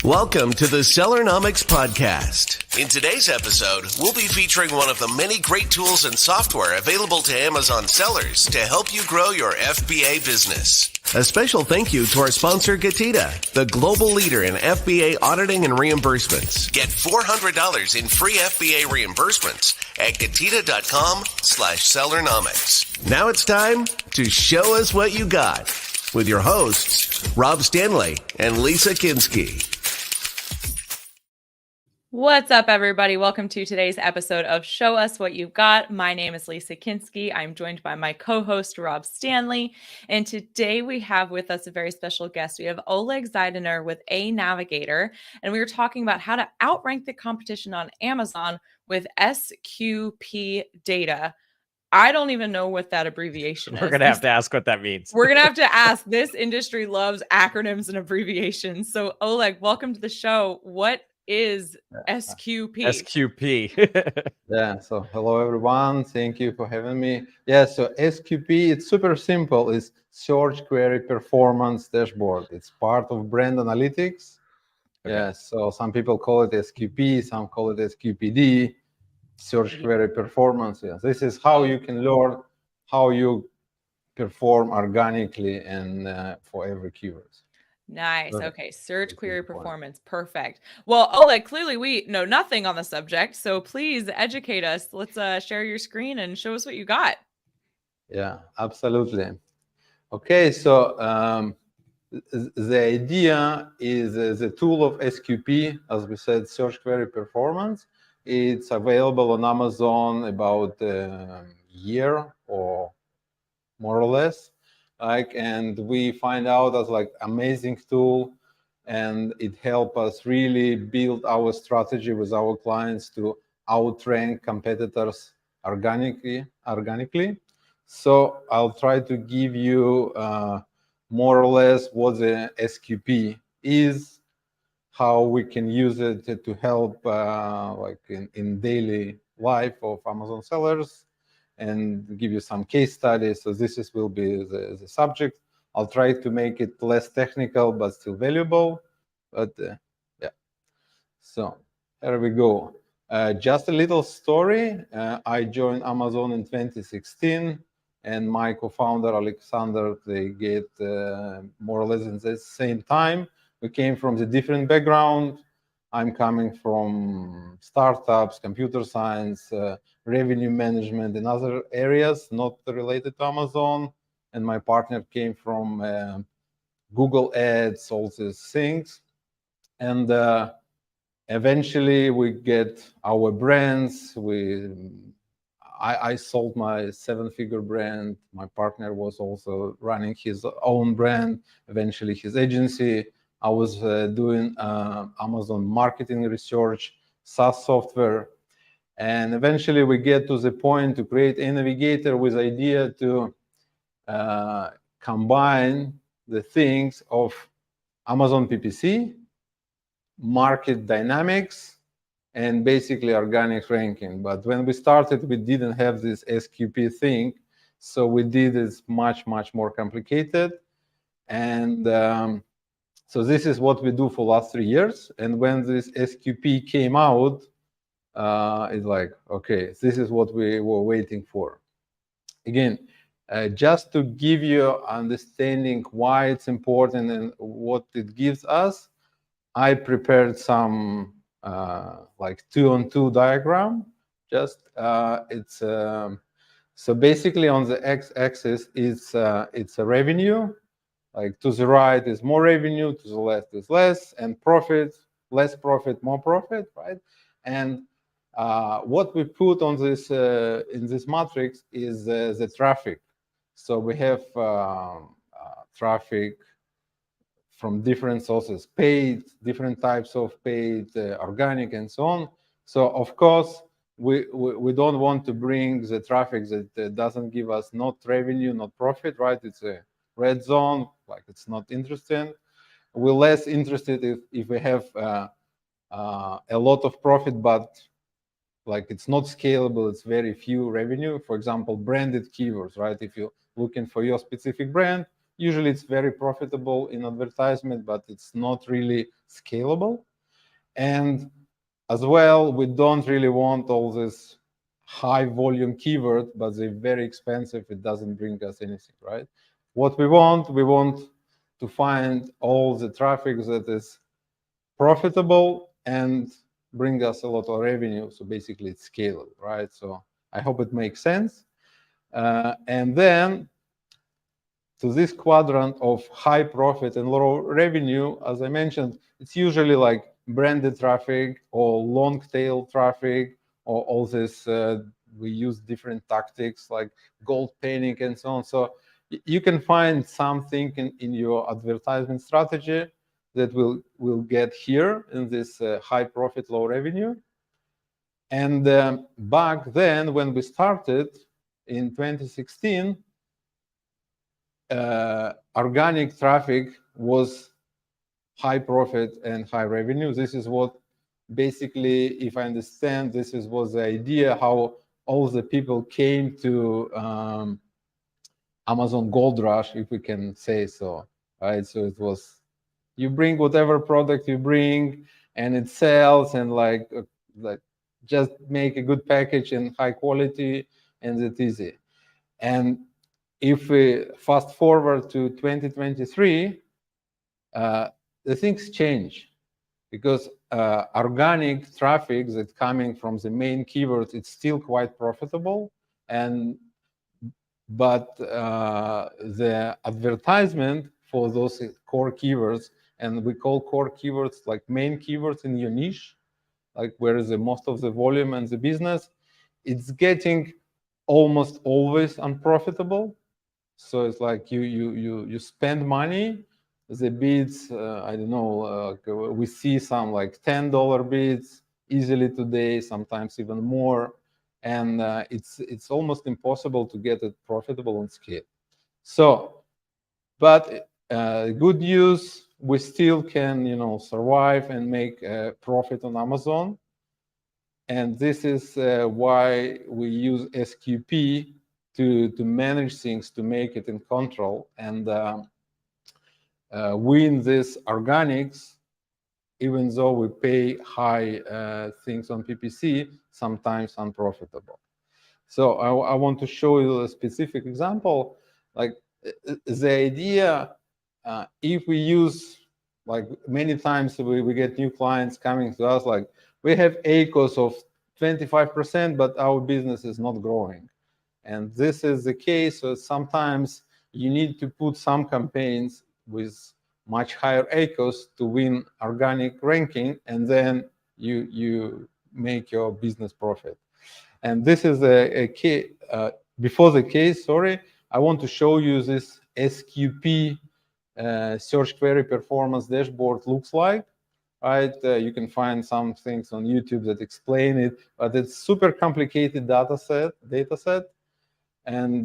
Welcome to the Sellernomics podcast. In today's episode, we'll be featuring one of the many great tools and software available to Amazon sellers to help you grow your FBA business. A special thank you to our sponsor, Getida, the global leader in FBA auditing and reimbursements. Get $400 in free FBA reimbursements at Getida.com/Sellernomics. Now it's time to show us what you got with your hosts, Rob Stanley and Lisa Kinski. What's up, everybody? Welcome to today's episode of Show Us What You've Got. My name is Lisa Kinski. I'm joined by my co-host, Rob Stanley. And today we have with us a very special guest. We have Oleg Zaidiner with aNavigator. And we were talking about how to outrank the competition on Amazon with SQP data. I don't even know what that abbreviation is. We're going to have to ask what that means. We're going to have to ask. This industry loves acronyms and abbreviations. So, Oleg, welcome to the show. What is SQP? SQP. Yeah, so hello everyone. Thank you for having me. Yeah, so SQP, it's super simple. It's Search Query Performance Dashboard. It's part of brand analytics. Okay. Yeah, so some people call it SQP, some call it SQPD, Search Query Performance. Yeah, this is how you can learn how you perform organically and for every keyword. Nice. Okay. Search query performance. Perfect. Well, Oleg, clearly we know nothing on the subject, so please educate us. Let's share your screen and show us what you got. Yeah, absolutely. Okay, so the idea is the tool of SQP, as we said, Search Query Performance. It's available on Amazon about a year or more or less. And we find out as amazing tool, and it helps us really build our strategy with our clients to outrank competitors organically. So I'll try to give you more or less what the SQP is, how we can use it to help in daily life of Amazon sellers, and give you some case studies. So this will be the subject. I'll try to make it less technical, but still valuable. But yeah, so here we go. Just a little story. I joined Amazon in 2016, and my co-founder, Alexander, they get more or less in the same time. We came from the different background. I'm coming from startups, computer science, revenue management, and other areas not related to Amazon. And my partner came from Google Ads, all these things. And eventually we get our brands. I sold my 7-figure brand. My partner was also running his own brand, eventually his agency. I was doing Amazon marketing research, SaaS software. And eventually we get to the point to create aNavigator with idea to combine the things of Amazon PPC, market dynamics, and basically organic ranking. But when we started, we didn't have this SQP thing. So we did it much, much more complicated. And so this is what we do for last 3 years. And when this SQP came out, it's like, okay, this is what we were waiting for. Again, just to give you understanding why it's important and what it gives us, I prepared some 2-on-2 diagram. Just it's so basically on the x-axis it's a revenue. To the right is more revenue, to the left is less, and profit, less profit, more profit, right? And what we put on this in this matrix is the traffic. So we have traffic from different sources, paid, different types of paid, organic, and so on. So of course, we don't want to bring the traffic that doesn't give us not revenue, not profit, right? It's a red zone, it's not interesting. We're less interested if we have a lot of profit, but it's not scalable, it's very few revenue. For example, branded keywords, right? If you're looking for your specific brand, Usually it's very profitable in advertisement, but it's not really scalable. And as well, we don't really want all this high volume keyword, but they're very expensive. It doesn't bring us anything, right? What we want to find all the traffic that is profitable and bring us a lot of revenue. So basically it's scalable, right? So I hope it makes sense. And then to this quadrant of high profit and low revenue, as I mentioned, it's usually like branded traffic or long tail traffic, or all this, we use different tactics like gold painting and so on. So you can find something in your advertisement strategy that will get here in this high profit, low revenue. And back then, when we started in 2016, organic traffic was high profit and high revenue. This is what basically, if I understand, this was the idea how all the people came to Amazon Gold Rush, if we can say so, right? So it was, you bring whatever product you bring and it sells, and like just make a good package and high quality, and it's easy. And if we fast forward to 2023, the things change, because organic traffic that's coming from the main keywords, it's still quite profitable, but the advertisement for those core keywords, and we call core keywords like main keywords in your niche, like where is the most of the volume and the business, it's getting almost always unprofitable. So it's like you spend money, the bids, I don't know, we see some like $10 bids easily today, sometimes even more, and it's almost impossible to get it profitable on scale. So, but good news, we still can, survive and make a profit on Amazon, and this is why we use SQP to manage things, to make it in control, and win this organics, even though we pay high things on PPC, sometimes unprofitable. So I want to show you a specific example. Like the idea, if we use, like many times we get new clients coming to us, like we have ACOS of 25%, but our business is not growing. And this is the case. So sometimes you need to put some campaigns with much higher ACOS to win organic ranking, and then you make your business profit. And this is a case. Before the case, sorry, I want to show you this SQP search query performance dashboard looks like. Right, you can find some things on YouTube that explain it, but it's super complicated data set. And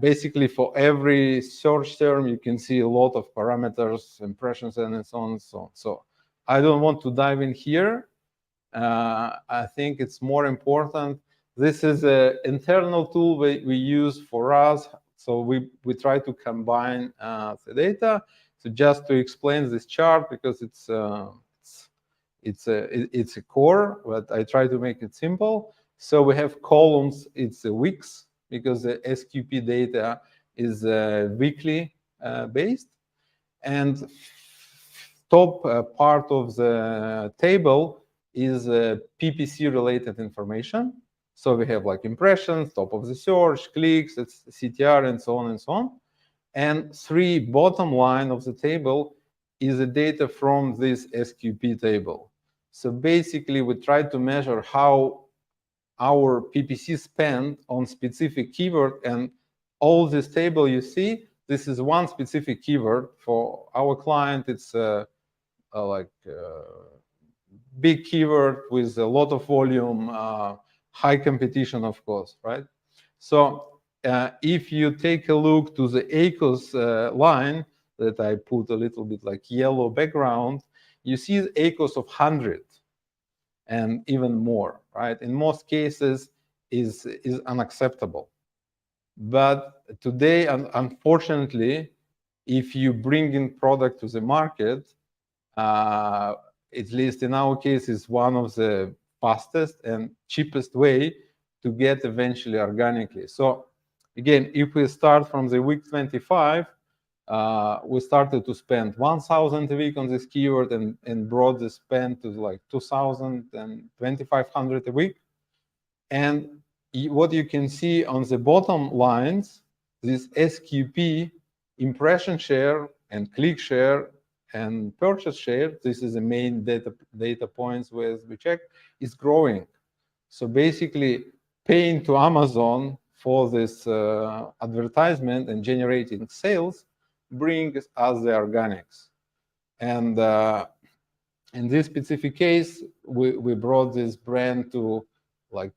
basically for every search term, you can see a lot of parameters, impressions, and so on and so on. So I don't want to dive in here. I think it's more important. This is an internal tool we use for us. So we try to combine the data. So just to explain this chart, because it's a core, but I try to make it simple. So we have columns, it's weeks, because the SQP data is weekly based. And top part of the table is PPC related information. So we have like impressions, top of the search, clicks, it's CTR, and so on and so on. And three bottom line of the table is the data from this SQP table. So basically we try to measure how our PPC spend on specific keyword, and all this table you see, this is one specific keyword. For our client, it's big keyword with a lot of volume, high competition, of course, right? So if you take a look to the ACOS line that I put a little bit like yellow background, you see the ACOS of 100 and even more, right? In most cases is unacceptable. But today, unfortunately, if you bring in product to the market, at least in our case, is one of the fastest and cheapest way to get eventually organically. So again, if we start from the week 25, we started to spend 1,000 a week on this keyword and brought the spend to like 2,000 and 2,500 a week. And what you can see on the bottom lines, this SQP, impression share and click share and purchase share, this is the main data points we check, is growing. So basically, paying to Amazon for this advertisement and generating sales brings us the organics. And in this specific case, we brought this brand to like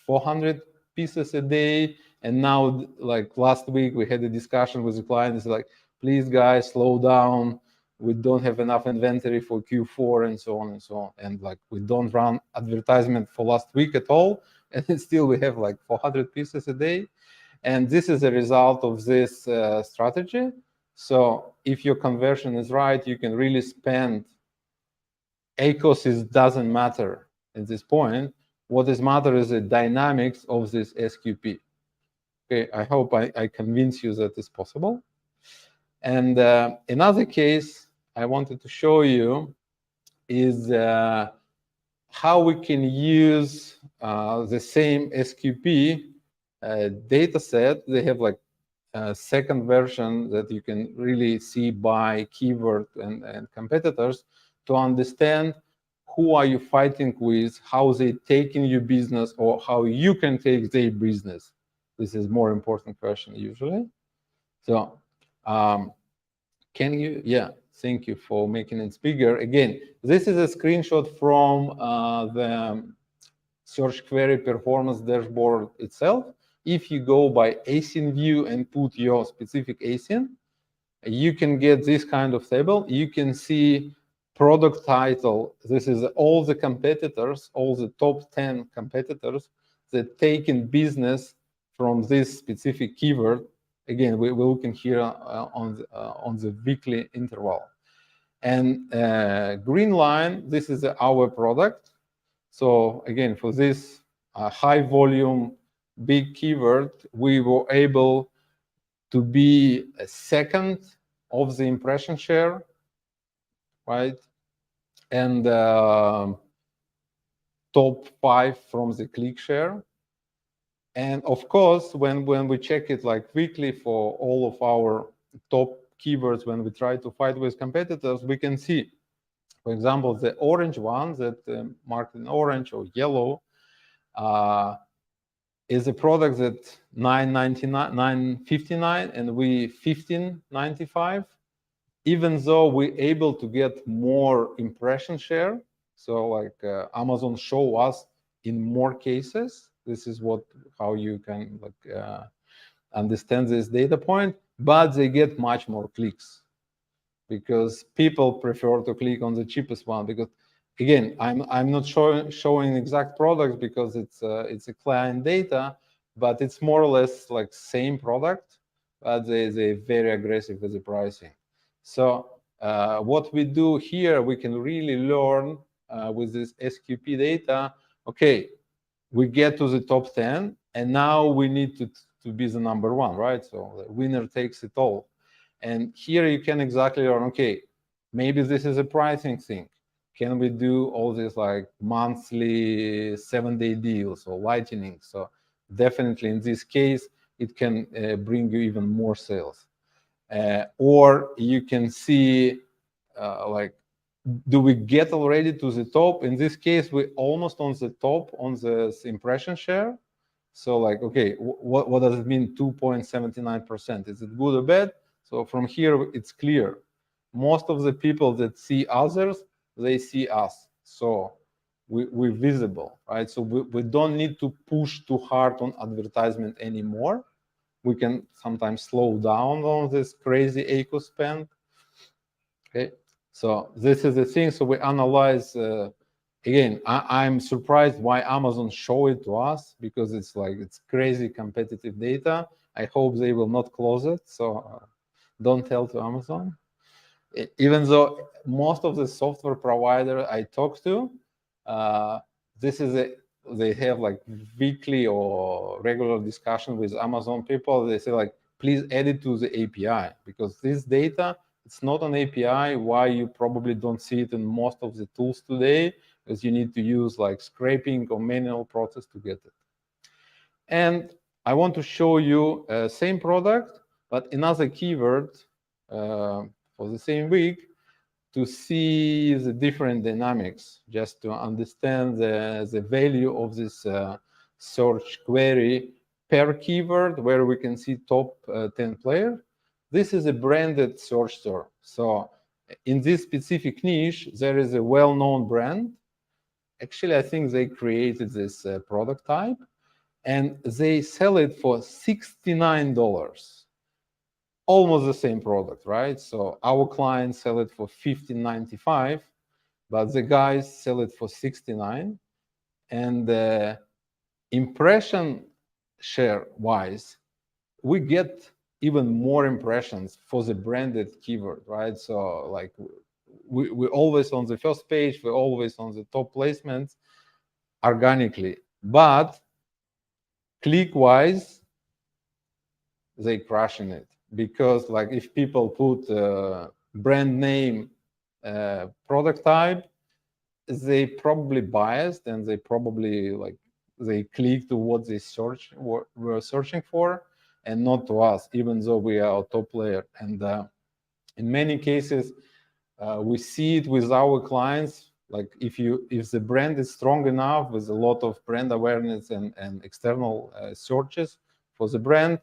400 pieces a day. And now, like last week, we had a discussion with the client. It's like, please, guys, slow down. We don't have enough inventory for Q4 and so on and so on. And like, we don't run advertisement for last week at all. And still we have like 400 pieces a day. And this is a result of this strategy. So if your conversion is right, you can really spend. ACOS doesn't matter at this point. What is matter is the dynamics of this SQP. Okay, I hope I convince you that it's possible. And another case I wanted to show you is how we can use the same SQP data set. They have like a second version that you can really see by keyword and competitors to understand who are you fighting with, how they taking your business, or how you can take their business. This is more important question usually. So can you, yeah, thank you for making it bigger. Again, this is a screenshot from the search query performance dashboard itself. If you go by ASIN view and put your specific ASIN, you can get this kind of table. You can see product title. This is all the competitors, all the top 10 competitors that take in business from this specific keyword. Again, we're looking here on the weekly interval. And green line, this is our product. So again, for this high volume, big keyword, we were able to be a second of the impression share, right? And top 5 from the click share. And of course, when we check it like weekly for all of our top keywords, when we try to fight with competitors, we can see, for example, the orange one that marked in orange or yellow is a product that $9.59 and we $15.95. Even though we're able to get more impression share, so like Amazon show us in more cases. This is how you can like understand this data point, but they get much more clicks because people prefer to click on the cheapest one. Because again, I'm not showing exact products because it's a client data, but it's more or less like same product, but they're very aggressive with the pricing. So what we do here, we can really learn with this SQP data. Okay, we get to the top 10, and now we need to be the number 1, right? So the winner takes it all. And here you can exactly learn, okay, maybe this is a pricing thing. Can we do all this like monthly 7-day deals or lightning? So definitely in this case, it can bring you even more sales. Or you can see like, do we get already to the top? In this case, we're almost on the top on the impression share. So like, okay, what does it mean 2.79%? Is it good or bad? So from here, it's clear. Most of the people that see others, they see us. So we're visible, right? So we don't need to push too hard on advertisement anymore. We can sometimes slow down on this crazy ACO spend. Okay, so this is the thing. So we analyze. Again, I'm surprised why Amazon show it to us, because it's crazy competitive data. I hope they will not close it. So Don't tell to Amazon. Even though most of the software provider I talk to, they have like weekly or regular discussion with Amazon people. They say like, please add it to the API, because this data, it's not an API. Why you probably don't see it in most of the tools today, because you need to use like scraping or manual process to get it. And I want to show you same product, but another keyword for the same week, to see the different dynamics, just to understand the value of this search query per keyword, where we can see top 10 players. This is a branded search term. So in this specific niche, there is a well-known brand. Actually, I think they created this product type, and they sell it for $69. Almost the same product, right? So our clients sell it for $15.95, but the guys sell it for $69. And impression share wise, we get even more impressions for the branded keyword, right? So like we're always on the first page, we're always on the top placements organically, but click wise, they crushing it. Because like if people put brand name product type, they probably biased, and they probably like they click to what they were searching for, and not to us, even though we are a top player. And in many cases, we see it with our clients. Like if the brand is strong enough with a lot of brand awareness and external searches for the brand,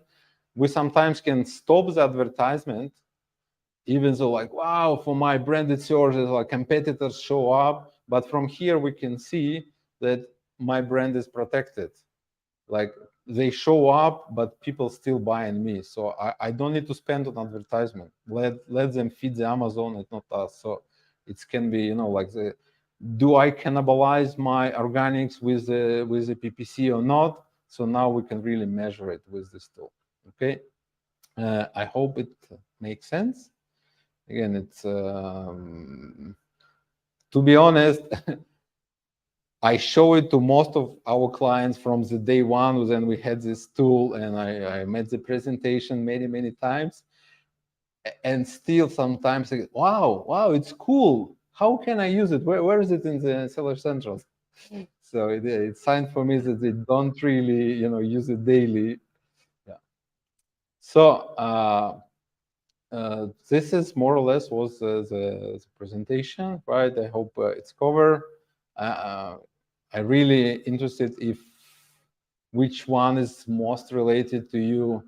we sometimes can stop the advertisement, even though like, wow, for my branded searches, like competitors show up. But from here, we can see that my brand is protected. Like they show up, but people still buying me. So I don't need to spend on advertisement. Let them feed the Amazon and not us. So it can be, like do I cannibalize my organics with the PPC or not? So now we can really measure it with this tool. Okay, I hope it makes sense. Again, it's to be honest, I show it to most of our clients from the day one. Then we had this tool, and I made the presentation many times, and still sometimes I go, wow, it's cool. How can I use it? Where is it in the Seller Central? So it's sign for me that they don't really, use it daily. So this is more or less was the presentation, right? I hope it's covered. I'm really interested if which one is most related to you,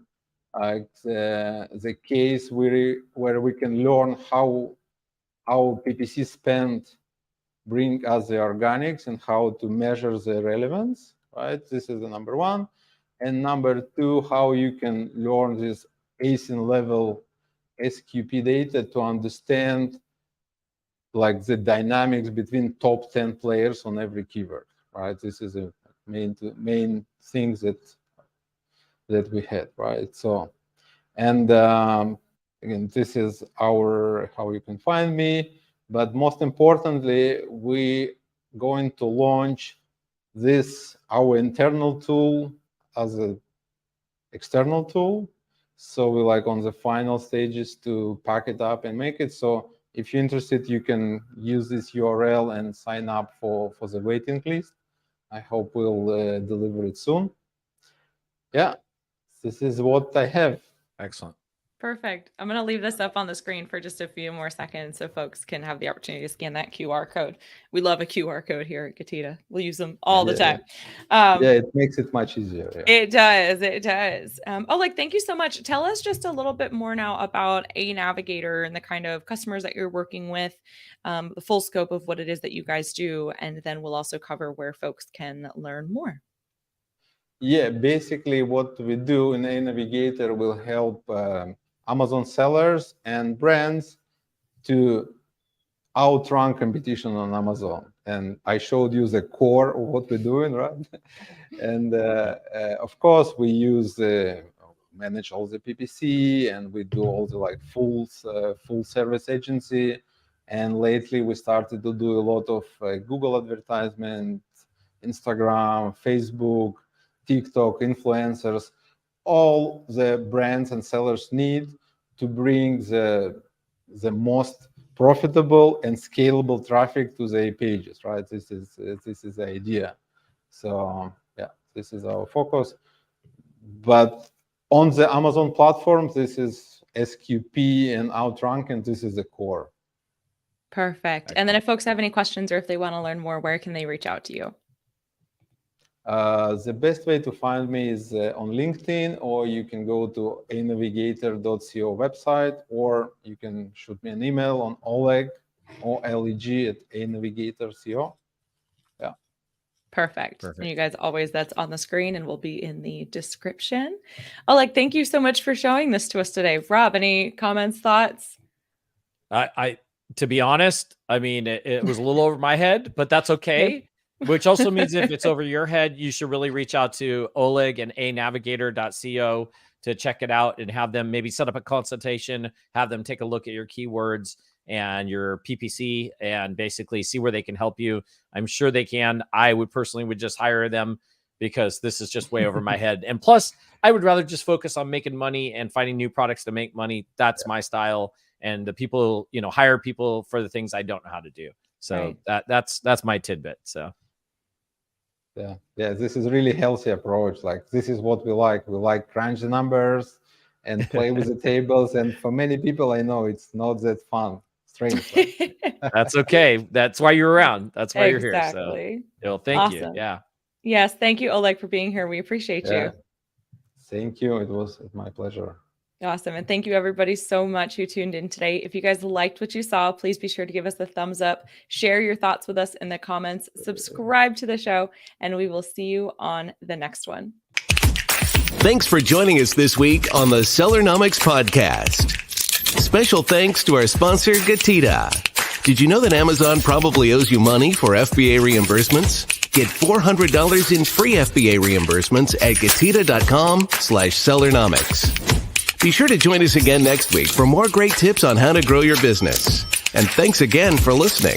like the case where we can learn how PPC spend bring us the organics and how to measure the relevance, right? This is the number one. And number two, how you can learn this ASIN level SQP data to understand like the dynamics between top 10 players on every keyword, right? This is a main things that we had, right? So, and again, this is how you can find me. But most importantly, we going to launch our internal tool as an external tool. So we're like on the final stages to pack it up and make it. So if you're interested, you can use this URL and sign up for the waiting list. I hope we'll deliver it soon. Yeah, this is what I have. Excellent. Perfect. I'm going to leave this up on the screen for just a few more seconds so folks can have the opportunity to scan that QR code. We love a QR code here at Getida. We'll use them all the time. Yeah, it makes it much easier. Yeah. It does. It does. Oleg, thank you so much. Tell us just a little bit more now about aNavigator and the kind of customers that you're working with, the full scope of what it is that you guys do, and then we'll also cover where folks can learn more. Yeah, basically what we do in aNavigator will help Amazon sellers and brands to outrank competition on Amazon. And I showed you the core of what we're doing, right? And of course, we use manage all the PPC, and we do all the like full service agency. And lately we started to do a lot of Google advertisement, Instagram, Facebook, TikTok, influencers, all the brands and sellers need to bring the most profitable and scalable traffic to their pages, right? This is the idea. So yeah, this is our focus. But on the Amazon platform, this is SQP and Outrank, and this is the core. Perfect. And then if folks have any questions or if they want to learn more, where can they reach out to you? The best way to find me is on LinkedIn, or you can go to aNavigator.co website, or you can shoot me an email on Oleg, OLEG at aNavigator.co. Yeah. Perfect. And you guys always, that's on the screen and will be in the description. Oleg, thank you so much for showing this to us today. Rob, any comments, thoughts? To be honest, I mean, it was a little over my head, but that's okay. Which also means if it's over your head, you should really reach out to Oleg and aNavigator.co to check it out and have them maybe set up a consultation, have them take a look at your keywords and your PPC and basically see where they can help you. I'm sure they can. I would personally just hire them because this is just way over my head. And plus, I would rather just focus on making money and finding new products to make money. That's my style. And the people, hire people for the things I don't know how to do. So that's my tidbit. So. Yeah, this is really healthy approach. Like, this is what we like. We like crunch the numbers and play with the tables. And for many people, I know it's not that fun. Strange. That's okay. That's why you're around. That's why you're here. So, thank you. Yeah. Yes. Thank you, Oleg, for being here. We appreciate you. Thank you. It was my pleasure. Awesome. And thank you everybody so much who tuned in today. If you guys liked what you saw, please be sure to give us a thumbs up, share your thoughts with us in the comments, subscribe to the show, and we will see you on the next one. Thanks for joining us this week on the Sellernomics podcast. Special thanks to our sponsor, Getida. Did you know that Amazon probably owes you money for FBA reimbursements? Get $400 in free FBA reimbursements at Getida.com/Sellernomics. Be sure to join us again next week for more great tips on how to grow your business. And thanks again for listening.